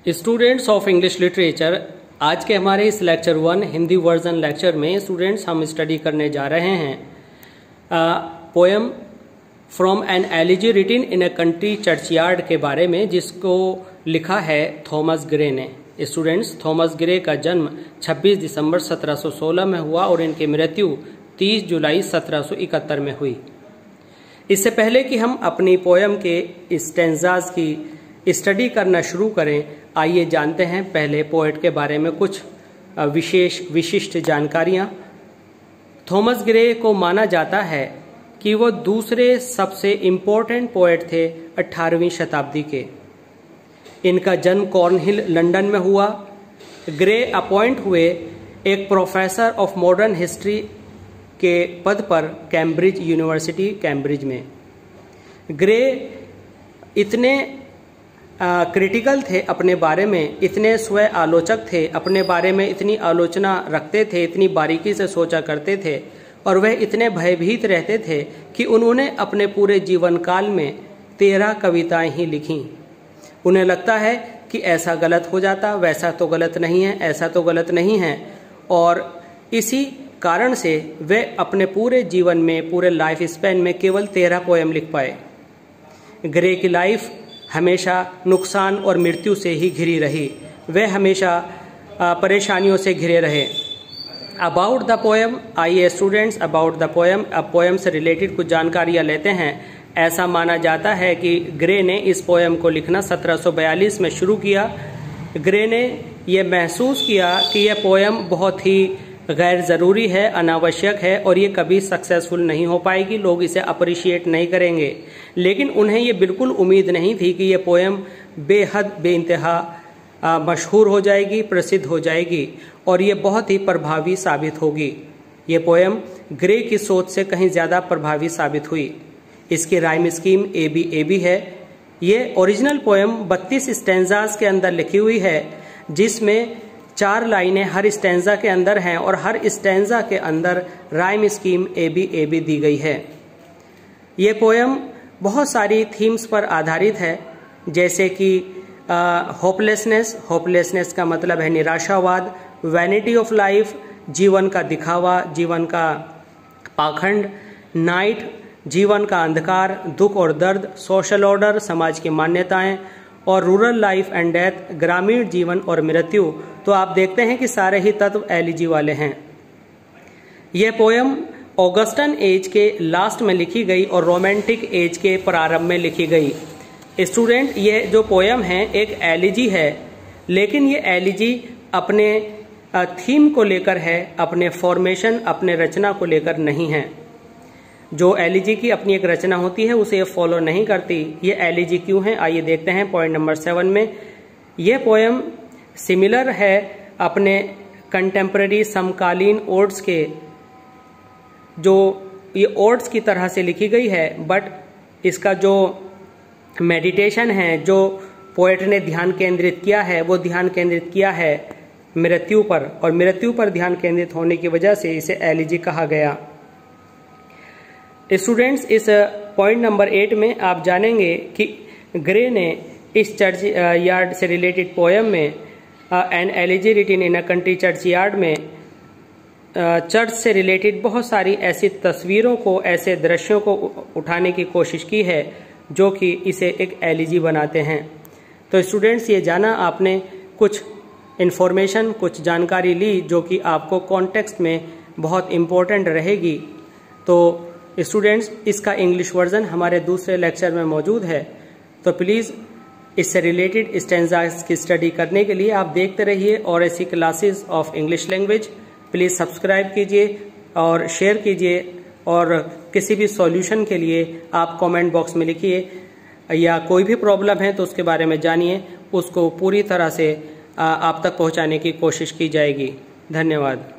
Students of English literature, आज के हमारे इस लेक्चर 1 हिंदी वर्जन लेक्चर में स्टूडेंट्स हम स्टडी करने जा रहे हैं poem from an elegy रिटिन in a country churchyard के बारे में, जिसको लिखा है थॉमस ग्रे ने। स्टूडेंट्स, थॉमस ग्रे का जन्म 26 दिसंबर 1716 में हुआ और इनकी मृत्यु 30 जुलाई 1771 में हुई। इससे पहले कि हम अपनी पोएम के स्टेंजाज की स्टडी करना शुरू करें, आइए जानते हैं पहले पोएट के बारे में कुछ विशिष्ट जानकारियां। थॉमस ग्रे को माना जाता है कि वो दूसरे सबसे इम्पोर्टेंट पोएट थे 18वीं शताब्दी के। इनका जन्म कॉर्नहिल लंदन में हुआ। ग्रे अपॉइंट हुए एक प्रोफेसर ऑफ मॉडर्न हिस्ट्री के पद पर कैम्ब्रिज यूनिवर्सिटी कैम्ब्रिज में। ग्रे इतने क्रिटिकल थे अपने बारे में, इतने स्व आलोचक थे, अपने बारे में इतनी आलोचना रखते थे, इतनी बारीकी से सोचा करते थे और वह इतने भयभीत रहते थे कि उन्होंने अपने पूरे जीवन काल में 13 कविताएं ही लिखीं। उन्हें लगता है कि ऐसा गलत हो जाता, वैसा तो गलत नहीं है, ऐसा तो गलत नहीं है, और इसी कारण से वे अपने पूरे जीवन में, पूरे लाइफ स्पैन में केवल 13 पोएम लिख पाए। ग्रे की लाइफ हमेशा नुकसान और मृत्यु से ही घिरी रही। वे हमेशा परेशानियों से घिरे रहे। अबाउट द पोएम, आइए स्टूडेंट्स अबाउट द पोएम, अब पोएम से रिलेटेड कुछ जानकारियां लेते हैं। ऐसा माना जाता है कि ग्रे ने इस पोएम को लिखना 1742 में शुरू किया। ग्रे ने यह महसूस किया कि यह पोएम बहुत ही गैर ज़रूरी है, अनावश्यक है और ये कभी सक्सेसफुल नहीं हो पाएगी, लोग इसे अप्रिशिएट नहीं करेंगे। लेकिन उन्हें ये बिल्कुल उम्मीद नहीं थी कि ये पोएम बेहद बेइंतहा मशहूर हो जाएगी, प्रसिद्ध हो जाएगी और ये बहुत ही प्रभावी साबित होगी। ये पोएम ग्रे की सोच से कहीं ज़्यादा प्रभावी साबित हुई। इसकी राइम स्कीम ए बी है। ये ओरिजिनल पोएम 32 स्टेंजास के अंदर लिखी हुई है, जिसमें 4 लाइनें हर स्टेंजा के अंदर हैं और हर स्टेंजा के अंदर rhyme scheme A be the गई है। ये पोएम बहुत सारी थीम्स पर आधारित है, जैसे कि होपलेसनेस का मतलब है निराशावाद, वैनिटी ऑफ लाइफ, जीवन का दिखावा, जीवन का पाखंड, नाइट, जीवन का अंधकार, दुख और दर्द, सोशल ऑर्डर, समाज की मान्यताएं, और रूरल लाइफ एंड डेथ, ग्रामीण जीवन और मृत्यु। तो आप देखते हैं कि सारे ही तत्व एलिजी वाले हैं। यह पोएम ऑगस्टन एज के लास्ट में लिखी गई और रोमांटिक एज के प्रारंभ में लिखी गई। स्टूडेंट, ये जो पोएम है एक एलिजी है, लेकिन ये एलिजी अपने थीम को लेकर है, अपने फॉर्मेशन, अपने रचना को लेकर नहीं है। जो एलिजी की अपनी एक रचना होती है उसे फॉलो नहीं करती। ये एलिजी क्यों है, आइए देखते हैं पॉइंट नंबर 7 में। यह पोएम सिमिलर है अपने कंटेम्प्रेरी समकालीन ओड्स के, जो ये ओड्स की तरह से लिखी गई है, बट इसका जो मेडिटेशन है, जो पोएट ने ध्यान केंद्रित किया है, वो ध्यान केंद्रित किया है मृत्यु पर, और मृत्यु पर ध्यान केंद्रित होने की वजह से इसे एलिजी कहा गया। स्टूडेंट्स, इस पॉइंट नंबर 8 में आप जानेंगे कि ग्रे ने इस चर्च यार्ड से रिलेटेड पोएम में an elegy रिटिन in a country church yard में चर्च से रिलेटेड बहुत सारी ऐसी तस्वीरों को, ऐसे दृश्यों को उठाने की कोशिश की है जो कि इसे एक एलिजी बनाते हैं। तो स्टूडेंट्स, ये जाना आपने, कुछ इन्फॉर्मेशन, कुछ जानकारी ली जो कि आपको कॉन्टेक्स्ट में बहुत इम्पोर्टेंट रहेगी। तो स्टूडेंट्स, इसका इंग्लिश वर्जन हमारे दूसरे लेक्चर में मौजूद है, तो प्लीज़ इससे रिलेटेड स्टेंजास की स्टडी करने के लिए आप देखते रहिए और ऐसी classes of English language. Please subscribe कीजिए और शेयर कीजिए, और किसी भी सॉल्यूशन के लिए आप कमेंट बॉक्स में लिखिए, या कोई भी प्रॉब्लम है तो उसके बारे में जानिए, उसको पूरी तरह से आप तक पहुंचाने की कोशिश की जाएगी। धन्यवाद।